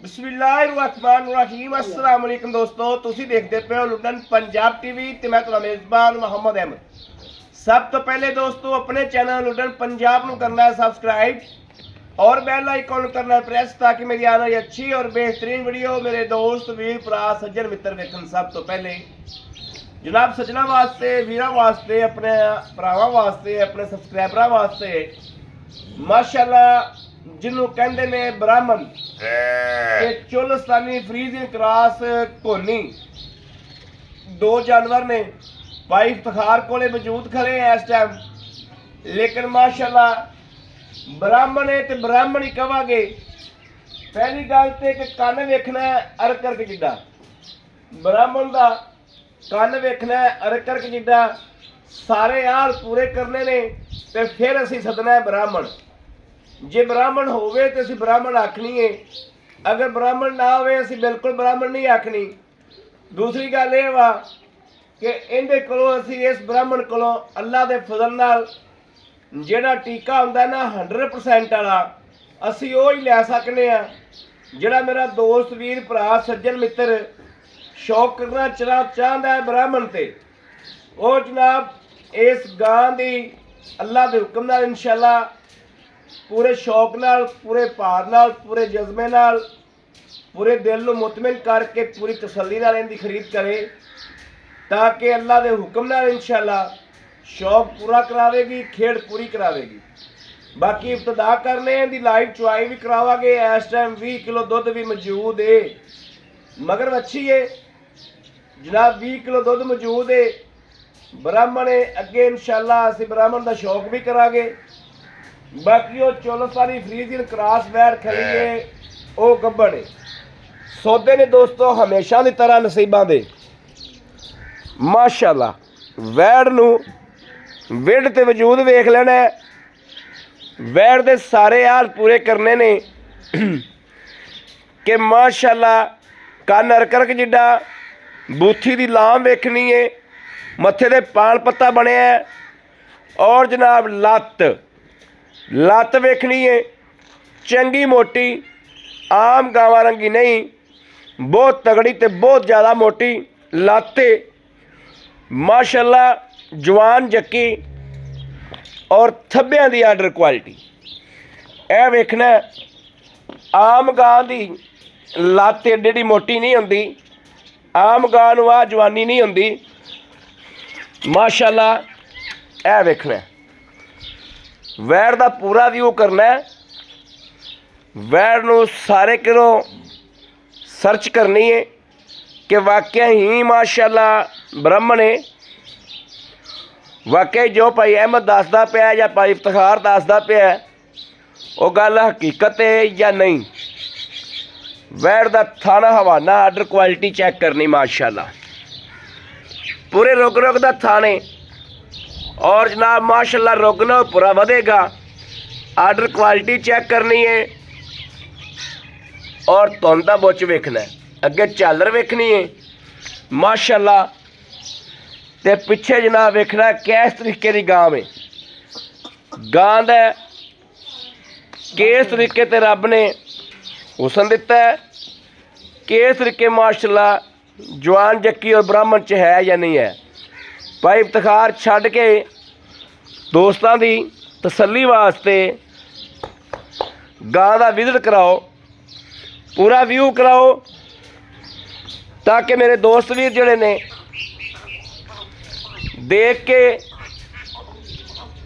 बिस्मिल्लाहिर्रहमानिर्रहीम अस्सलाम वालेकुम दोस्तों, तुसी देखते पे हो लुटन पंजाब टीवी ते मैं तुहाडा मेज़बान मोहम्मद अहमद। सब तो पहले दोस्तों अपने चैनल लुटन पंजाब नू करना है सब्सक्राइब और बेल आइकॉन करना है प्रेस ताकि मेरी आने वाली अच्छी और बेहतरीन वीडियो मेरे दोस्त वीर भरा सज्जन मित्र देखन। सब तो पहले जनाब सज्जना वास्ते वीरा वास्ते अपने भरावां वास्ते अपने सब्सक्राइबरां वास्ते माशाअल्लाह जिन्हों कहते ने ब्राह्मण के चुलस्तानी फ्रीजिंग क्रॉस कोनी दो जानवर ने भाई इफ्तिखार कोले मौजूद खड़े हैं इस टाइम, लेकिन माशाअल्लाह ब्राह्मण है तो ब्राह्मण ही कहांगे। पहली गल तो कि कन्न वेखना है अरकरक जिड्डा, ब्राह्मण का कन्न वेखना है अरकरक जिड्डा, सारे हाल पूरे करने ने तो फिर असीं सदना है ब्राह्मण। जे ब्राह्मण होवे तो असीं ब्राह्मण आखनी है, अगर ब्राह्मण ना होवे असीं बिल्कुल ब्राह्मण नहीं आखनी। दूसरी गल ये वा कि इहदे कोलों असीं इस ब्राह्मण कोलों अल्लाह दे फजल नाल जिहड़ा टीका हुंदा ना 100% वाला असीं वो ही लै सकने आ। जिहड़ा मेरा दोस्त वीर भरा सज्जन मित्र शौक करना चाहता है ब्राह्मण ते वो जनाब इस गां दी अल्लाह दे हुक्म नाल इंशाअल्लाह पूरे शौक नाल पूरे भार नाल पूरे जज्बे नाल पूरे दिल नूं मुतमिन करके पूरी तसल्ली नाल इहदी खरीद करे ताकि अल्लाह दे हुक्म नाल इंशाअल्लाह शौक पूरा करावेगी, खेड़ पूरी करावेगी। बाकी इब्तदा करने दी लाइव चुआई भी करावांगे। इस टाइम 20 किलो दुध भी मौजूद है, मगर अच्छी है जनाब 20 किलो दुध मौजूद है। ब्राह्मण है अगे इंशाअल्लाह असीं ब्राह्मण का शौक भी करांगे। बाकी वो चौलस्तानी फ्रीजिंग क्रॉस वैड़ खड़ी है वो गब्बड़ है। सौदे ने दोस्तों हमेशा की तरह नसीबां दे माशाअल्लाह वैड़ नूं विड़ ते वजूद वेख लेना है, वैड़ दे सारे हाल पूरे करने ने कि माशाअल्लाह कन्न अरकरक जिड्डा, बूथी दी लाम वेखनी है, मत्थे दे पान पत्ता बनिया है और जनाब लत्त वेखनी है चंगी मोटी, आम गावां रंगी नहीं, बहुत तगड़ी ते बहुत ज़्यादा मोटी लत्त है माशाअल्लाह। जवान जक्की और थब्बियां दी आर्डर क्वालिटी यह वेखना। आम गां दी लत्त एडी मोटी नहीं होंदी, आम गां नूं आ जवानी नहीं होंदी माशाअल्लाह। यह वेखना वैड़ का पूरा व्यू करना है, वैड़ नूं सारे किलों सर्च करनी है कि वाकई ही माशाअल्लाह ब्राह्मण है। वाकई जो भाई अहमद दसदा पिया या भाई इफ्तिखार दसदा पिया वो गल हकीकत है या नहीं। वैड़ का थाना हवाना आर्डर क्वालिटी चैक करनी माशाअल्लाह, पूरे रुग का थाने और जनाब माशाअल्लाह रुग ना पूरा वधेगा। आर्डर क्वालिटी चेक करनी है और धुंद का बुच वेखना है, अगे झालर वेखनी है माशाअल्लाह, ते पिछे जनाब वेखना किस तरीके की गां है। गां दा किस तरीके ते रब ने हुसन दिता है, किस तरीके माशाअल्लाह जवान जक्की और ब्राह्मण च है या नहीं है। भाई इफ्तिखार छड्ड के दोस्तों की तसल्ली वास्ते गां का विजिट कराओ, पूरा व्यू कराओ ताकि मेरे दोस्त वीर जोड़े ने देख के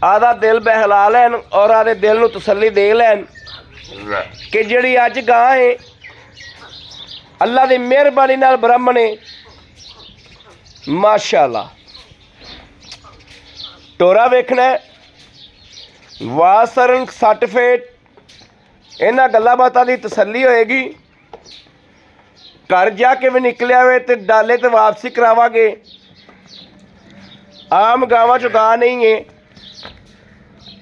आधा दिल बहला लैन और आधे दिल नूं तसल्ली दे लैन कि जिहड़ी अज गां है अल्लाह की मेहरबानी नाल ब्राह्मण है माशाअल्लाह। टोरा वेखना वासरन सर्टिफिकेट इन्हां गल्लां बातां दी तसल्ली होएगी। घर जाके भी निकलिया हुए तो डाले तो वापसी करावांगे। आम गावां चो गां नहीं है,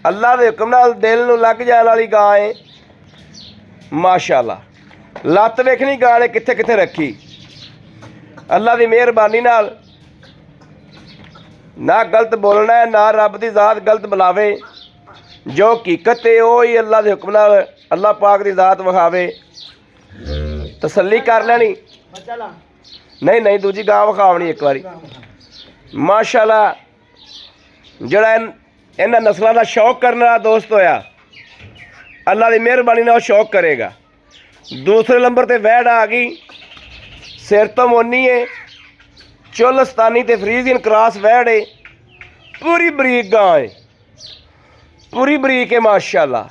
अल्लाह के हुक्म नाल दिल नूं लग जाने वाली गां है माशाअल्लाह। लत्त वेखनी गां ने कित्थे कित्थे रखी, अल्लाह की मेहरबानी नाल ना गलत बोलना है ना रब की ज़ात गलत बुलावे। जो हकीकत है वो ही अल्लाह के हुक्म नाल अल्लाह पाक की ज़ात विखावे। तसल्ली कर लैनी नहीं नहीं दूजी गां विखावनी एक बारी माशाअल्लाह जड़ा इन्हां नस्लों का शौक करने वाला दोस्त होया अल्लाह की मेहरबानी नाल शौक करेगा। दूसरे नंबर ते वैड़ आ गई सिर तो मोनी है चुलस्तानी ते फ्रीजियन क्रॉस वैड़ है पूरी बरीक गां है पूरी बरीक है माशाअल्लाह।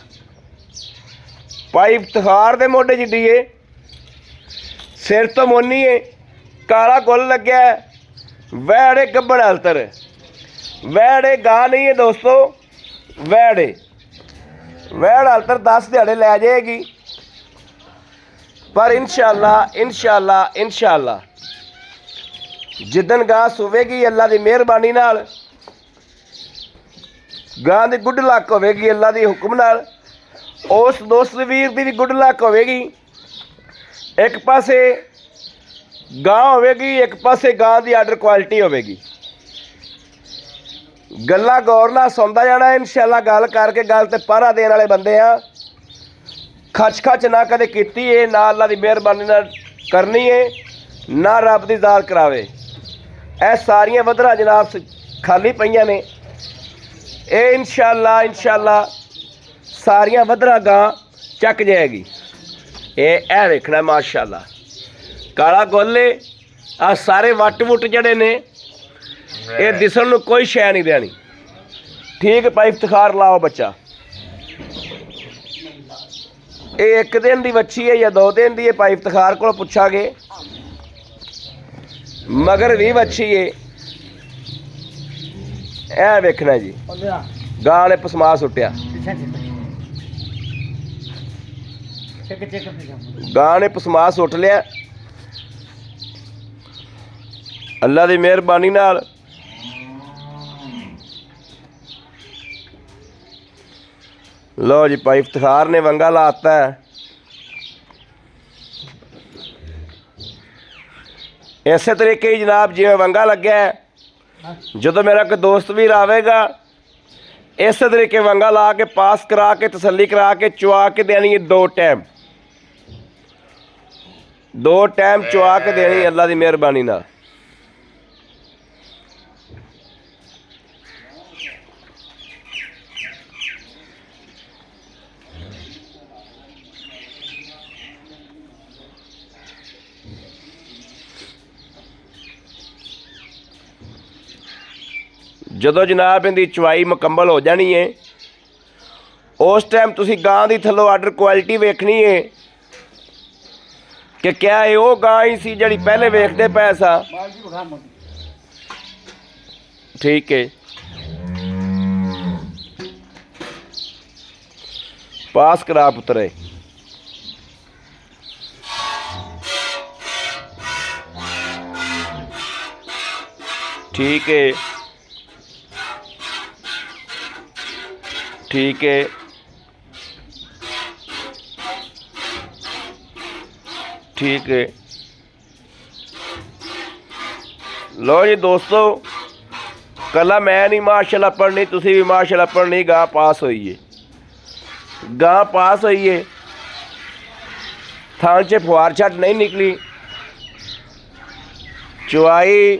पाई इफ्तिखार दे मोढे जिड्डी है सिर तो मोनी है काला गुल लग्या है वैड़ है गब्बड़ अलतर वैड़ है गां नहीं है दोस्तों वैड़ है वैड़ अलतर 10 दिहाड़े लै जाएगी पर इंशाअल्लाह जिदन गां सुवेगी अल्लाह की मेहरबानी नाल गां की गुड लक होवेगी अल्लाह की हुक्म नाल उस दोस्त वीर की भी गुड लक होवेगी। एक पासे गां होवेगी एक पासे गां की आर्डर क्वालिटी होवेगी। गल्लां गौर नाल सुनदा जाना इंशाअल्लाह गल करके गल ते पहरा देने वाले बंदे आ खच खच ना कदे कीती है ना अल्लाह की मेहरबानी नाल करनी है ना रब की ज़ात करावे। ए सारियां वधरा जनाब खाली पईयां ने ये इंशाअल्लाह सारियां वधरा गां चक जाएगी। ए वेखना माशाअल्लाह काला गोले आ सारे वट वुट जड़े ने ये दिसन नूं कोई शै नहीं देनी ठीक भाई इफ्तिखार लाओ बच्चा। ये एक दिन की बच्ची है या 2 दिन की है भाई इफ्तिखार को पुछांगे मगर भी बच्ची है ए वेखना जी गां ने पसमा सुट्टिया गां ने पसमा सुट लिया अल्लाह की मेहरबानी नाल लो जी भाई इफ्तिखार ने वंगा लाता है। इस तरीके जनाब जिवें वंगा लग्या है जो मेरा कोई दोस्त भी आवेगा इस तरीके वंगा ला के पास करा के तसल्ली करा के चुआ के देनी है 2 टाइम चुआ के देनी अल्लाह की मेहरबानी नाल। जदों जनाब इनकी चुवाई मुकम्मल हो जानी है उस टाइम तुसी गां की थल्लों आर्डर क्वालिटी वेखनी है कि क्या है वो गां ही सी जिहड़ी पहले वेखते पए सा ठीक है। पास करा पुत्रे ठीक है ठीक है ठीक है। लो जी दोस्तों कला मैं नहीं माशाअल्लाह पढ़नी तुसी भी माशाअल्लाह पढ़नी गां पास हुई है गां पास हुई है थान च फुहार छट नहीं निकली चुआई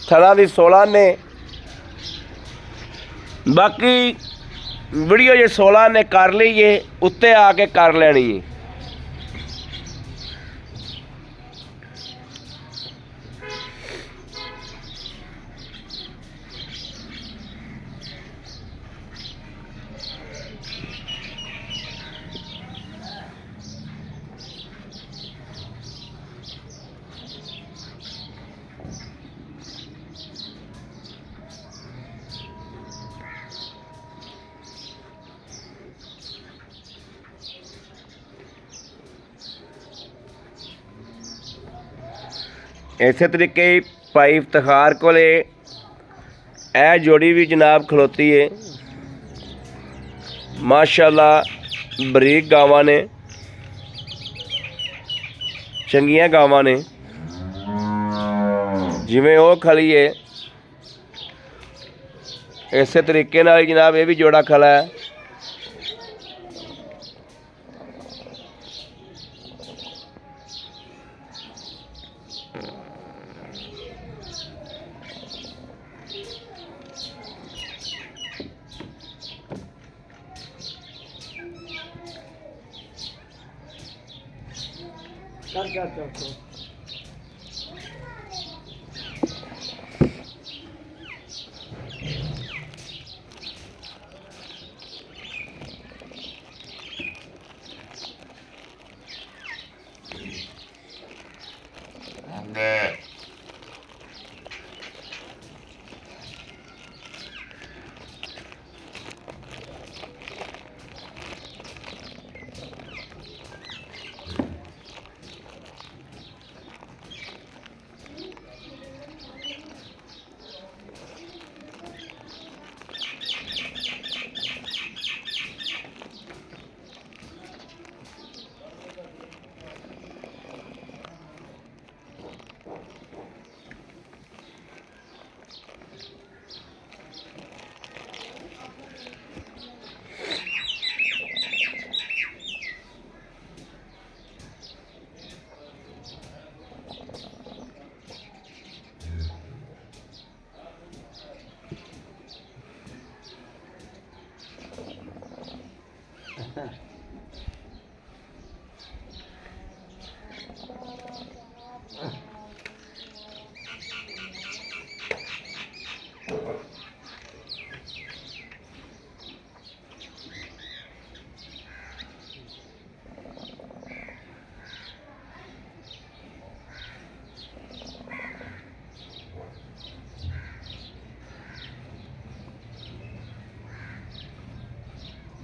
थना की 16 ने बाकी वीडियो जो 16 ने कर ली है उत्ते आके कर लेनी है। इस तरीके भाई इफ्तिखार को जोड़ी भी जनाब खलोती है माशाअल्लाह बरीक गावां ने चंगियां गावां ने जिवें वो खली है इस तरीके नाल जनाब ये भी जोड़ा खला है।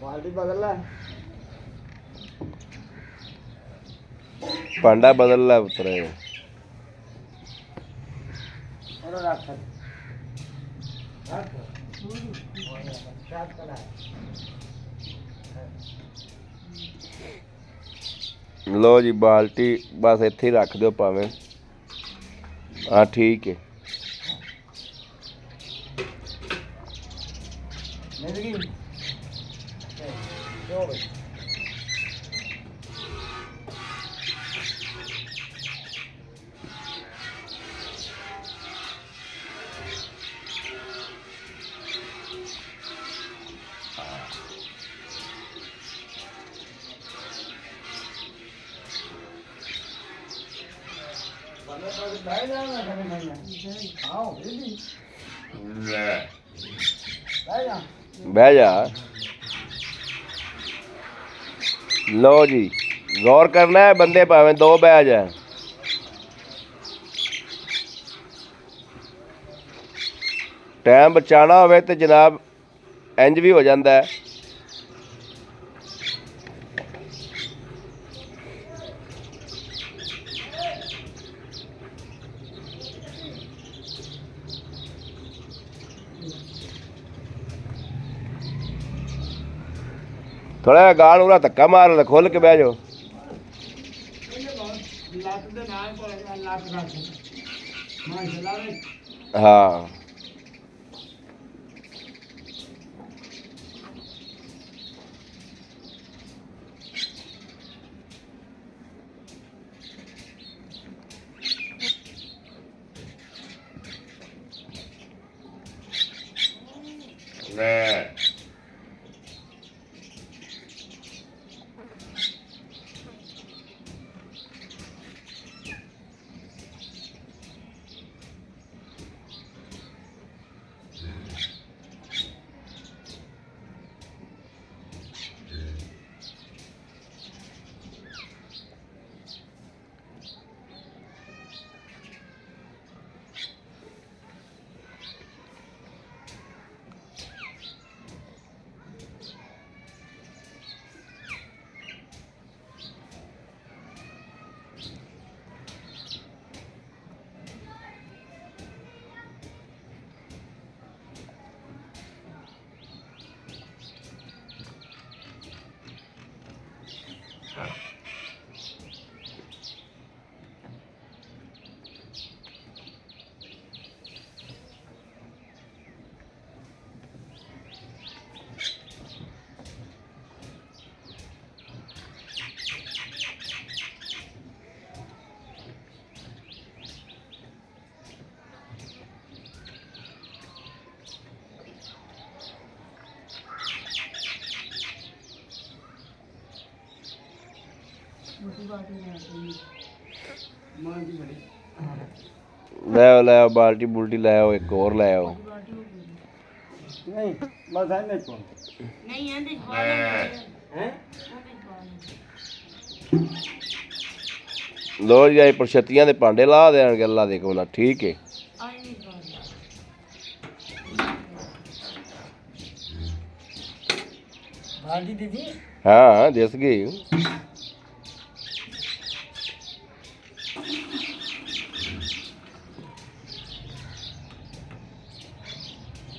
बाल्टी बदल रहा है, पांडा बदल रहा उतरे और रख लो जी बाल्टी बस इत्थे ही रख दो भावें। हाँ ठीक है। जिंदगी जो भाई बह जा। लो जी गौर करना है, बंदे भावें दो बह जाए। टाइम बचाना होवे ते जनाब इंज भी हो जाता है। थोड़ा गाल उरा धक्का मार लो, खोल के बह जाओ। हाँ मोटी बात है। ਲੈ ਆਓ ਲੈ ਆਓ, ਬਾਲਟੀ ਬੁਲਟੀ ਲੈ ਆਓ, ਇੱਕ ਹੋਰ ਲੈ ਆਓ। ਨਹੀਂ ਬਸ ਐਨੇ ਕੋ ਨਹੀਂ ਇਹਦੇ ਚ ਪਾ ਲੈਂਦੇ ਹੈ ਲੋ ਜੀ, ਆਏ ਪ੍ਰਸ਼ਤੀਆਂ ਦੇ ਭਾਂਡੇ ਲਾ ਦੇਣਗੇ ਅੱਲਾ ਦੇ ਕੋਲ, ਠੀਕ ਹੈ। ਆਈ ਨਹੀਂ ਪਾ ਬਾਲਟੀ ਦੀਦੀ ਹਾਂ ਦਿਸ ਗਈ।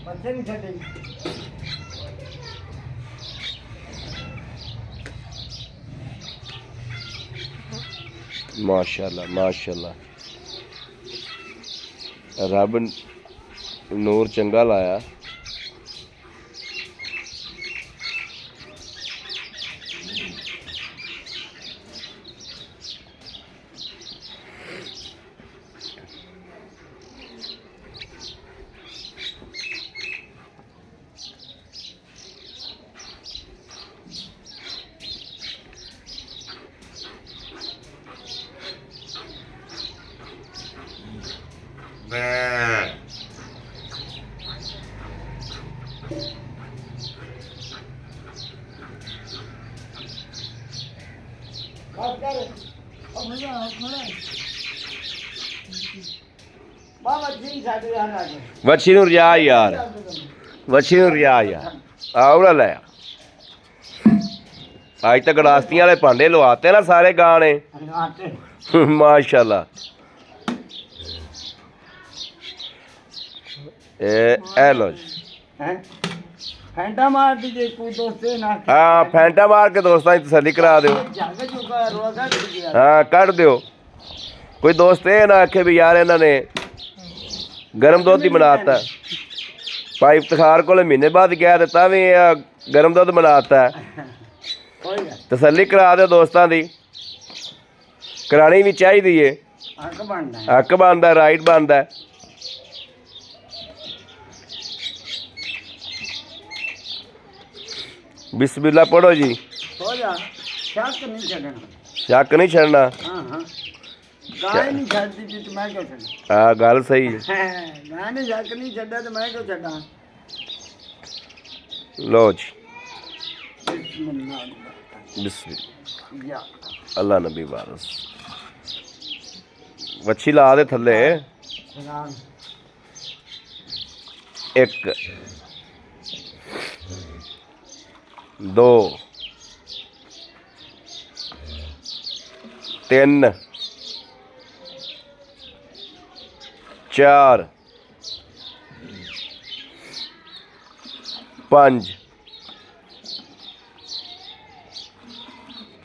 ਬੱਚੇ ਨਹੀਂ ਛੱਡੇ माशाल्लाह माशाल्लाह, रब नूर चंगा लाया। ਬਾਤ ਕਰ ਉਹ ਭਈਆ ਖੜਾ ਬਾਬਾ ਜੀ ਸਾਡੇ ਆ ਨਾ वच्छी नूर जा यार, वच्छी नूर जा यार, आवड़ा ले। आज तक गड़ास्तियां वाले भांडे लवाते ना सारे गाने। आटे माशाल्लाह। ए लो जी, हैं फैंटा मार दीजिए कोई दोस्ते ना हाँ फैंटा मार के दोस्तों की तसल्ली करा दो। जागे चुका रोगा दीजिए हाँ कट दो, कोई दोस्त ये ना आखे भी यार इन्होंने गरम दुध ही बनाता। भाई इफ्तिखार को महीने बाद गया तो भी गरम दुध बनाता है। कोई ना तसल्ली करा दो दोस्तों की, करानी भी चाहिए। हक बनना है हक बनता, राइट बनता। बिस्मिल्लाह पढ़ो जी। हो जा शक नहीं छड़ना शक नहीं छड़ना। हाँ हाँ गाय नहीं छड़ती थी तो मैं क्यों छड़ा हाँ गल सही है। मैंने शक नहीं छड़ा तो मैं क्यों छड़ा लो जी, बिस्मिल्लाह बिस्मिल्लाह, या अल्लाह नबी वारस। वच्छी ला दे थल्ले। सलाम एक दो तीन चार पाँच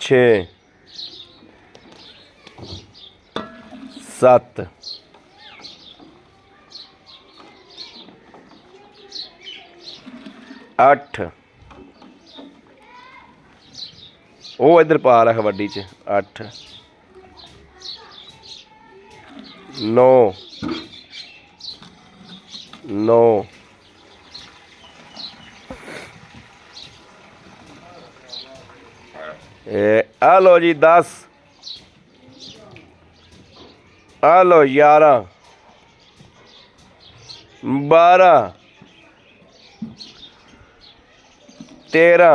छे सत्त अठ, ਉਹ इधर पा रहा कबड्डी च, 8 9 9 आ लो जी 10, आ लो 11 12 13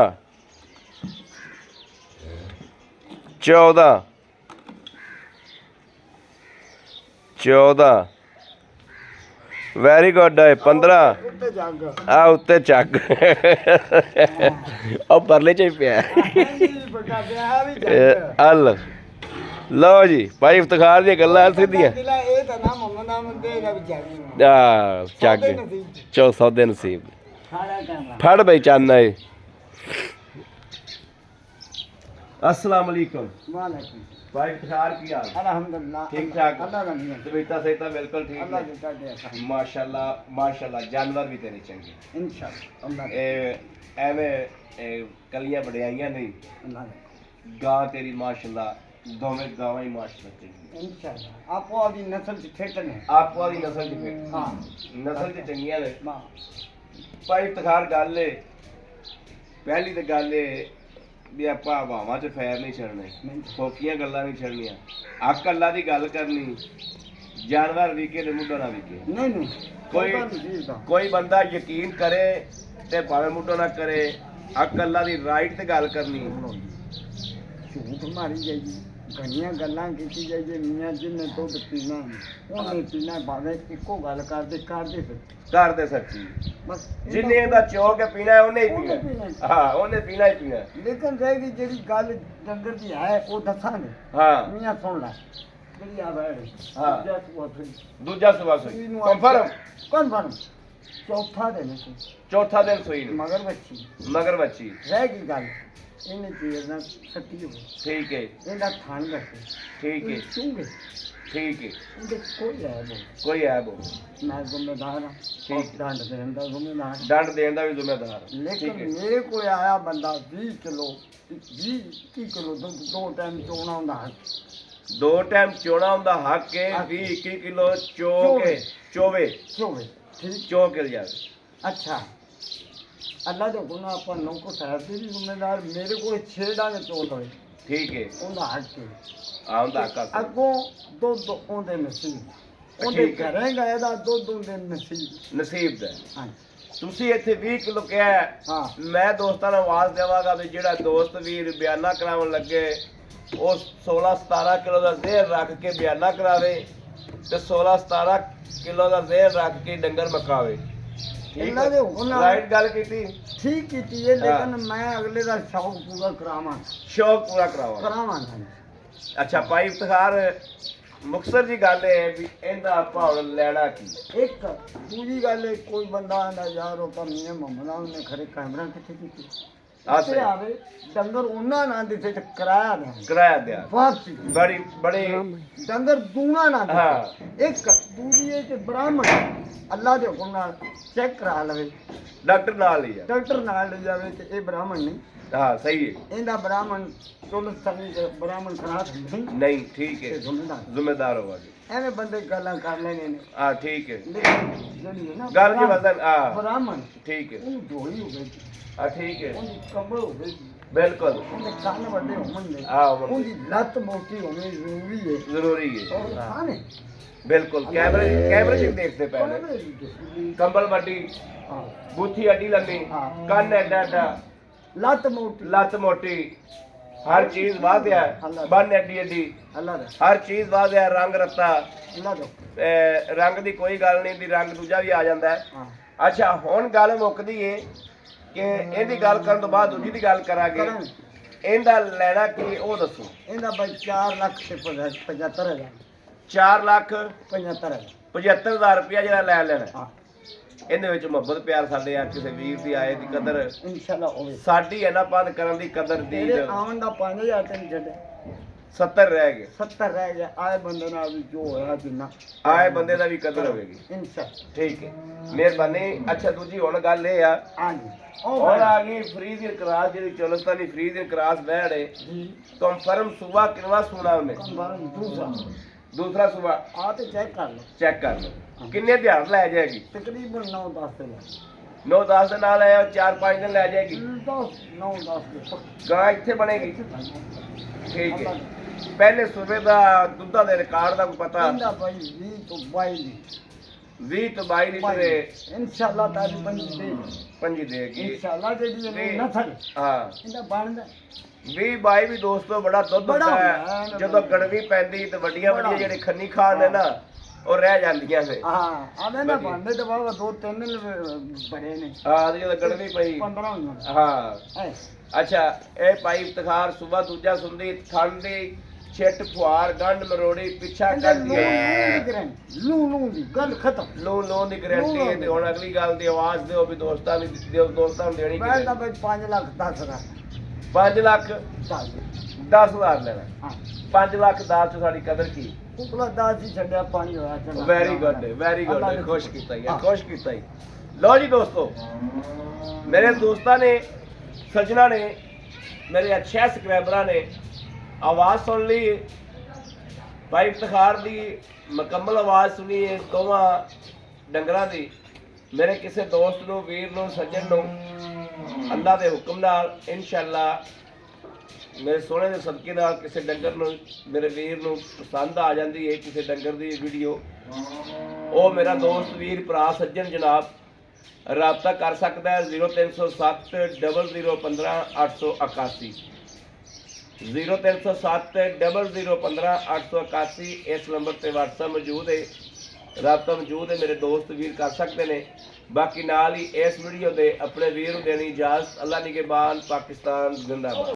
14 ਵੈਰੀ ਗੁੱਡ ਹੈ 15 ਉੱਤੇ ਜੰਗ ਆ ਉੱਤੇ ਚੱਕ ਉਹ ਪਰਲੇ ਚ ਹੀ ਪਿਆ ਬਟਾ ਪਿਆ ਵੀ ਜੰਗ ਹਲ ਲਓ ਜੀ ਭਾਈ ਇਫਤਖਾਰ ਦੀਆਂ ਗੱਲਾਂ ਸਿੱਧੀਆਂ ਇਹ ਤਾਂ ਨਾ ਮੰਮਾ ਨਾਮ ਦੇਗਾ ਵੀ ਜੰਗ ਆ ਚੱਕ ਚੋ ਸੌਦੇ ਨਸੀਬ ਖਾਣਾ ਕਰਨਾ ਫੜ ਬਈ ਚਾਨਾ ਏ अस्सलाम वालेकुम वालेकुम भाई इफ्तिखार की हाल अल्हम्दुलिल्लाह ठीक ठाक अल्लाह का नियम तबीयत सेहत बिल्कुल ठीक अल्लाह है की कर दे माशाल्लाह माशाल्लाह जानवर भी तेरे चंगे इंशाअल्लाह अल्लाह एवें कलियां बढ़ियाइयां नहीं अल्लाह का गां तेरी माशाल्लाह दोवें गावां ही माशाल्लाह चंगी इंशाअल्लाह आपको अभी नस्ल से फेटन है आपको वाली नस्ल दी फिर हां नस्ल च चंगियां ने मां भाई इफ्तिखार गल है पहली तो गल है ਵੀ ਆਪਾਂ ਹਵਾਵਾਂ 'ਚ ਫੈਰ ਨਹੀਂ ਛੱਡਣੇ, ਨਹੀਂ ਫੋਕੀਆਂ ਗੱਲਾਂ ਨਹੀਂ ਛੱਡਣੀਆਂ, ਹੱਕ ਅੱਲਾ ਦੀ ਗੱਲ ਕਰਨੀ, ਜਾਨਵਰ ਵਿਕੇ ਤੇ ਮੁੱਢਾ ਨਾ ਵਿਕੇ। ਨਹੀਂ ਨਹੀਂ ਕੋਈ ਉਹਦਾ ਨਹੀਂ ਜੀ ਦਾ ਕੋਈ ਬੰਦਾ ਯਕੀਨ ਕਰੇ ਤੇ ਭਾਵੇਂ ਮੁੱਢਾ ਨਾ ਕਰੇ, ਹੱਕ ਅੱਲਾ ਦੀ ਰਾਈਟ ਤੇ ਗੱਲ ਕਰਨੀ। ਝੂਠ ਮਾਰੀ ਜਾਈਏ, ਗੰਦੀਆਂ ਗੱਲਾਂ ਕੀਤੀ ਜਾਈਏ। ਮੀਆਂ ਜਿਹਨੇ ਦੁੱਧ ਪੀਣਾ ਉਹਨੇ ਪੀਣਾ, ਭਾਵੇਂ ਇੱਕੋ ਗੱਲ ਕਰਦੇ ਫਿਰ ਕਰਦੇ ਸੱਚੀ, ਬਸ ਜਿੰਨੇ ਇਹਦਾ ਚੌਕ ਹੈ ਪੀਣਾ ਹੈ, ਉਹਨੇ ਹੀ ਉਹਨੇ ਪੀਣਾ ਪੀਣਾ। ਹਾਂ, ਉਹਨੇ ਪੀਣਾ ਹੀ ਪੀਣਾ। ਲੇਕਿਨ ਰਹਿ ਗਈ ਜਿਹੜੀ ਗੱਲ ਡੰਗਰ ਦੀ ਹੈ ਉਹ ਦੱਸਾਂਗੇ। ਹਾਂ ਮੀਆਂ ਸੁਣ ਲੈ, ਜਿਹੜੀ ਆ ਬੈਠ ਹਾਂ। ਜੱਟ ਉਹ ਫਿਰ ਦੂਜਾ ਸੁਬਾ ਸੋਈ ਕਨਫਰਮ, ਚੌਥਾ ਦਿਨ ਸੀ, ਚੌਥਾ ਦਿਨ ਸੋਈ ਨੂੰ ਮਗਰ ਬੱਚੀ ਮਗਰ ਬੱਚੀ। ਰਹਿ ਗਈ ਗੱਲ, ਇਹਨੇ ਚੀਜ਼ ਨਾਲ ਸੱਟੀ ਹੋ ਠੀਕ ਹੈ ਇਹਦਾ ਥਣ ਰੱਖੇ ਠੀਕ ਹੈ ਚੂਗੇ, ਠੀਕ ਹੈ, ਇਹਦੇ ਕੋਈ ਹੈ ਬੋ ਕੋਈ ਐਬ ਹੋ, ਮੈਂ ਜ਼ਿੰਮੇਦਾਰ ਹਾਂ, ਠੀਕ। ਡੰਡ ਦੇਣ ਦਾ ਜ਼ਿੰਮੇਦਾਰ। ਦੰਡ ਦੇਣ ਦਾ ਵੀ ਜ਼ਿੰਮੇਦਾਰ। ਲੇਕਿਨ ਠੀਕ ਹੈ ਮੇਰੇ ਕੋਲ ਆਇਆ ਬੰਦਾ 20 ਕਿਲੋ 20 ਕਿਲੋ ਦੁੱਧ ਦੋ ਟਾਈਮ ਚੋਣਾ ਹੁੰਦਾ ਹੈ। 2 ਟਾਈਮ ਚੋਣਾ ਹੁੰਦਾ ਹੱਕ ਹੈ, 20-21 ਕਿਲੋ ਚੋ ਕੇ ਚੋਵੇ ਚੋਵੇ ਠੀਕ। ਚੋ ਕੇ ਜਾਵੇ। ਅੱਛਾ, ਅੱਲਾ ਦੇ ਹੁਕਮ ਨਾਲ ਆਪਾਂ ਨੌਕਰ ਸਾਹਿਬ ਦੀ ਵੀ ਜ਼ਿੰਮੇਦਾਰ। ਮੇਰੇ ਕੋਲ 6 ਡਾਂਗੇ ਚੋਲ ਹੋਏ, ਠੀਕ ਹੈ, ਉਹਦਾ ਹੱਕ ਹੈ। ਆਉਂਦਾ ਹੱਕ। ਅੱਗੋਂ ਦੁੱਧ ਉਹਦੇ ਨਸੀਬ, ਉਹਦੇ ਠੀਕ ਹੈ। ਘਰੇ ਗਏ ਦਾ ਦੁੱਧ ਉਹਦੇ ਨਸੀਬ। ਨਸੀਬ ਦਾ। ਹਾਂ ਤੁਸੀਂ ਇੱਥੇ 20 ਕਿਲੋ ਕਿਹਾ ਹੈ। ਹਾਂ ਮੈਂ ਦੋਸਤਾਂ ਨੂੰ ਆਵਾਜ਼ ਦੇਵਾਂਗਾ ਵੀ ਜਿਹੜਾ ਦੋਸਤ ਵੀਰ ਬਿਆਨਾ ਕਰਾਉਣ ਲੱਗੇ ਉਹ 16-17 ਕਿਲੋ ਦਾ ਜ਼ਹਿਰ ਰੱਖ ਕੇ ਬਿਆਨਾ ਕਰਾਵੇ ਤੇ 16-17 ਕਿਲੋ ਦਾ ਜ਼ਹਿਰ ਰੱਖ ਕੇ ਡੰਗਰ ਮਕਾਵੇ। ਠੀਕ ਇਹਨਾਂ ਦੇ ਹੁਕਮ ਨਾਲ ਰਾਈਟ ਗੱਲ ਕੀਤੀ, ਠੀਕ ਕੀਤੀ ਹੈ, ਲੇਕਿਨ ਮੈਂ ਅਗਲੇ ਦਾ ਸ਼ੌਕ ਪੂਰਾ ਕਰਾਵਾਂ ਸ਼ੌਕ ਪੂਰਾ ਕਰਾਵਾ। ਕਰਾਵਾਂਗਾ। ਅੱਛਾ ਭਾਈ ਇਫਤਖਾਰ, ਮੁਕਤਸਰ ਦੀ ਗੱਲ ਹੈ ਵੀ ਇਹਦਾ ਆਪਾਂ ਹੁਣ ਲੈਣਾ ਕੀ। ਇੱਕ ਦੂਜੀ ਗੱਲ ਹੈ, ਕੋਈ ਬੰਦਾ ਆਂਦਾ ਯਾਰ ਉਹ ਤਾਂ ਮੀਆਂ ਮੁਹੰਮਦ ਉਹਨੇ ਖਰੇ ਕੈਮਰਾ ਕਿੱਥੇ ਕੀਤੀ ਆ ਤੇ ਆਵੇ ਡੰਗਰ ਉਹਨਾਂ ਨਾਲ ਦਿੱਤੇ ਤੇ ਕਿਰਾਇਆ ਦੇ ਕਿਰਾਇਆ ਦਿਆ ਵਾਪਸੀ ਬੜੀ ਡੰਗਰ ਦੂਣਾ ਨਾ ਦੇ। ਹਾਂ। ਇੱਕ ਦੂਜੀ ਹੈ ਕਿ ਬ੍ਰਾਹਮਣ ਅੱਲਾ ਦੇ ਹੁਕਮ ਨਾਲ ਚੈੱਕ ਕਰਾ ਲਵੇ, ਡਾਕਟਰ ਨਾਲ ਹੀ ਆ। ਡਾਕਟਰ ਨਾਲ ਲੈ ਜਾਵੇ ਤੇ ਇਹ ਬ੍ਰਾਹਮਣ ਨਹੀਂ, ਹਾਂ ਸਹੀ ਹੈ। ਇਹਦਾ ਬ੍ਰਾਹਮਣ ਚੋਲਸ ਸੰਗੀ ਤੇ ਬ੍ਰਾਹਮਣ ਖਰਾਬ ਨਹੀਂ ਨਹੀਂ ਠੀਕ ਹੈ, ਤੇ ਜ਼ਿੰਮੇਦਾਰ। ਜ਼ਿੰਮੇਦਾਰ ਹੋਵਾਂਗੇ। ਐਵੇਂ ਬੰਦੇ ਗੱਲਾਂ ਕਰ ਲੈਣੇ ਨੇ, ਹਾਂ ਠੀਕ ਹੈ, ਲੇਕਿਨ ਜਿਹੜੀ ਹੈ ਨਾ ਗੱਲ ਕੀ ਵਜ਼ਨ ਆ ਬ੍ਰਾਹਮਣ ਠੀਕ ਹੈ, ਉਹ ਢੋਲੀ ਹੋ ਗਈ, ਆ ਠੀਕ ਹੈ, ਉਹਦੀ ਕਮਰ ਹੋ ਗਈ, ਬਿਲਕੁਲ ਉਹਦੇ ਕੰਨ ਵੱਡੇ ਹੋਣ ਦੇ, ਉਹਦੀ ਲੱਤ ਮੋਟੀ ਹੋਣੀ ਜ਼ਰੂਰੀ ਹੈ। ਜ਼ਰੂਰੀ ਹੈ, ਉਹ ਖਾਣੇ ਬਿਲਕੁਲ। ਕੈਮਰੇ ਚ ਦੇਖਦੇ ਪਏ ਨੇ। ਕੰਬਲ ਵੱਡੀ, ਹਾਂ ਬੂਥੀ ਅੱਡੀ ਲੰਮੀ, ਹਾਂ। ਕੰਨ ਐਡਾ ਐਡਾ, ਲੱਤ ਮੋਟੀ, ਲੱਤ ਮੋਟੀ, ਹਰ ਚੀਜ਼ ਵਾਧਿਆ, ਬੰਨ ਐਡੀ ਐਡੀ, ਅੱਲਾ ਦਾ ਹਰ ਚੀਜ਼ ਵਾਧਿਆ, ਰੰਗ ਰੱਤਾ। ਅੱਲਾ ਦਾ ਰੰਗ ਦੀ ਕੋਈ ਗੱਲ ਨਹੀਂ, ਦੀ ਰੰਗ ਦੂਜਾ ਵੀ ਆ ਜਾਂਦਾ ਹੈ। ਹਾਂ ਅੱਛਾ ਹੁਣ ਗੱਲ ਮੁੱਕਦੀ ਏ ਕਿ ਇਹਦੀ ਗੱਲ ਕਰਨ ਤੋਂ ਬਾਅਦ ਦੂਜੀ ਦੀ ਗੱਲ ਕਰਾਂਗੇ। ਕਰਾਂਗੇ। ਇਹਦਾ ਲੈਣਾ ਕੀ ਉਹ ਦੱਸੋ। ਇਹਦਾ ਬਾਈ 4 ਲੱਖ ਤੇ 75,000 4 ਲੱਖ 75,000 75,000 ਰੁਪਇਆ ਜਿਹੜਾ ਲੈ ਲੈਣਾ। ਹਾਂ ਇਹਦੇ ਵਿੱਚ ਮੁਹੱਬਤ ਪਿਆਰ ਸਾਡੇ ਆ, ਕਿਸੇ ਵੀਰ ਦੀ ਆਏ ਦੀ ਕਦਰ ਇਨਸ਼ਾਅੱਲਾ ਹੋਵੇ। ਸਾਡੀ ਹੈ ਨਾ ਬੰਦ ਕਰਨ ਦੀ ਕਦਰ ਦੀ ਤੇਰੇ ਆਉਣ ਦਾ 5,000 ਤੇ ਨਹੀਂ ਛੱਡੇ, 70 ਰਹਿ ਗਏ। 70 ਰਹਿ ਗਿਆ। ਆਏ ਬੰਦੇ ਨਾਲ ਵੀ ਜੋ ਹੋਇਆ ਜਿੰਨਾ ਆਏ ਬੰਦੇ ਦਾ ਵੀ ਕਦਰ ਹੋਵੇਗੀ। ਇਨਸ਼ਾਅੱਲਾ। ਠੀਕ ਹੈ, ਮਿਹਰਬਾਨੀ। ਅੱਛਾ ਦੂਜੀ ਹੁਣ ਗੱਲ ਇਹ ਆ, ਹਾਂਜੀ ਉਹ ਹੁਣ ਆ ਗਈ ਫ੍ਰੀ ਦੀ ਕਰਾਸ, ਜਿਹੜੀ ਚੋਲਸਤਾਨੀ ਫ੍ਰੀ ਦੀ ਕਰਾਸ ਬੈੜੇ ਜੀ ਕੰਫਰਮ ਸੁਬਾ ਕਿੰਨਾ ਸੁਣਾ ਉਹਨੇ। ਕੰਬਾਰਨ ਦੂਸਰਾ ਸੁਬਾ ਆ ਤੇ ਚੈੱਕ ਕਰ ਲਓ, ਚੈੱਕ ਕਰ ਲਓ ਕਿੰਨੇ ਦਿਹਾੜ ਲੈ ਜਾਏਗੀ। ਤਕਰੀਬਨ 9-10 ਦੇ ਲੈ 9-10 ਦੇ ਨਾਲ ਆਇਆ 4-5 ਦਿਨ ਲੈ ਜਾਏਗੀ। 9-10 ਦੇ ਗਾਂ ਇੱਥੇ ਬਣੇਗੀ। ਠੀਕ ਹੈ, ਪਹਿਲੇ ਸੂਬੇ ਦਾ ਦੁੱਧਾਂ ਦੇ ਰਿਕਾਰਡ ਦਾ ਕੋਈ ਪਤਾ। ਇਹਦਾ ਭਾਈ 20 ਤੋਂ 22 ਦੀ 20 ਤੋਂ 22 ਲੀਟਰ ਦੇ ਇਨਸ਼ਾਅੱਲਾ ਤਾਲੀ ਪੰਜੀ ਦੇਗੀ। ਇਨਸ਼ਾਅੱਲਾ ਜਿਹੜੀ ਇਹ ਨਸਲ ਹਾਂ ਇਹਦਾ ਬਣਦਾ 20-22 ਵੀ ਦੋਸਤੋ ਬੜਾ ਦੁੱਧ ਬੜਾ ਹੁੰਦਾ ਹੁੰਦਾ ਹੈ। ਹੈ। ਜਦੋਂ ਗੜਵੀ ਪੈਂਦੀ ਤੇ ਵੱਡੀਆਂ ਬੜਾ। ਜਿਹੜੇ ਖੰਨੀ ਖਾਣ ਨੇ ਨਾ ਉਹ ਰਹਿ ਜਾਂਦੀਆਂ ਨੇ। ਹਾਂ ਆਵੇਂ ਨਾ ਵਧੀਆ। ਬਣਦੇ ਤੇ ਬਾਬਾ 2-3 ਬਣੇ ਨੇ। ਹਾਂ ਤੇ ਜਦੋਂ ਗੜਵੀ ਪਈ 15 ਹੋਈਆਂ ਹਾਂ। ਐ ਅੱਛਾ ਇਹ ਭਾਈ ਇਫਤਖਾਰ ਸੁਬਾ ਦੂਜਾ ਸੁਣਦੀ ਠੰਡ ਦੀ ਛਿੱਟ ਫੁਆਰ ਗੰਢ ਮਰੋੜੀ ਪਿੱਛਾ ਕਰਦੀ ਹੈ। ਲੂ ਦੀ ਗੱਲ ਖਤਮ। ਲੋਨ ਦੀ ਗਾਰੰਟੀ ਹੈ। ਤੇ ਹੁਣ ਅਗਲੀ ਗੱਲ ਦੀ ਆਵਾਜ਼ ਦਿਓ ਵੀ ਦੋਸਤਾਂ ਨੂੰ ਦੇਣੀ ਮੈਂ ਕਿੰਨੀ। ਤਾਂ ਬਈ 5 ਲੱਖ 10 ਦਾ 5 ਲੱਖ 10,000 ਲੈਣਾ। ਹਾਂ 5 ਲੱਖ 10 ਚ ਸਾਡੀ ਕਦਰ ਕੀ। ਉਪਲਾ 10 ਹੀ ਛੱਡਿਆ 5 ਹੋਇਆ ਚਲੋ ਵੈਰੀ ਗੁੱਡ ਵੈਰੀ ਗੁੱਡ, ਖੁਸ਼ ਕੀਤਾ ਹੀ ਖੁਸ਼ ਕੀਤਾ ਹੀ। ਲਓ ਜੀ ਦੋਸਤੋ, ਮੇਰੇ ਦੋਸਤਾਂ ਨੇ ਸੱਜਣਾ ਨੇ ਮੇਰੇ ਅੱਛੇ ਸਬਸਕ੍ਰਾਈਬਰਾਂ ਨੇ ਆਵਾਜ਼ ਸੁਣ ਲਈ। ਭਾਈ ਇਫਤਖਾਰ ਦੀ ਮੁਕੰਮਲ ਆਵਾਜ਼ ਸੁਣੀ ਹੈ ਦੋਵਾਂ ਡੰਗਰਾਂ ਦੀ। ਮੇਰੇ ਕਿਸੇ ਦੋਸਤ ਨੂੰ ਵੀਰ ਨੂੰ ਸੱਜਣ ਨੂੰ ਅੱਲਾ ਦੇ ਹੁਕਮ ਨਾਲ ਇਨਸ਼ਾਅੱਲਾ ਮੇਰੇ ਸੋਹਣੇ ਦੇ ਸਦਕੇ ਨਾਲ ਕਿਸੇ ਡੰਗਰ ਨੂੰ ਮੇਰੇ ਵੀਰ ਨੂੰ ਪਸੰਦ ਆ ਜਾਂਦੀ ਹੈ ਕਿਸੇ ਡੰਗਰ ਦੀ ਵੀਡੀਓ, ਉਹ ਮੇਰਾ ਦੋਸਤ ਵੀਰ ਭਰਾ ਸੱਜਣ ਜਨਾਬ ਰਾਬਤਾ ਕਰ ਸਕਦਾ ਹੈ 0307 0015 881 0307 0015 881। ਇਸ ਨੰਬਰ ਤੇ WhatsApp ਮੌਜੂਦ ਹੈ, ਰਾਬਤਾ ਮੌਜੂਦ ਹੈ, ਮੇਰੇ ਦੋਸਤ ਵੀਰ ਕਰ ਸਕਦੇ ਨੇ। ਬਾਕੀ ਨਾਲ ਹੀ ਇਸ ਵੀਡੀਓ ਦੇ ਆਪਣੇ ਵੀਰ ਨੂੰ ਦੇਣੀ ਇਜਾਜ਼ਤ। ਅੱਲਾ ਨਿਗਹਿਬਾਨ, ਪਾਕਿਸਤਾਨ ਜ਼ਿੰਦਾਬਾਦ।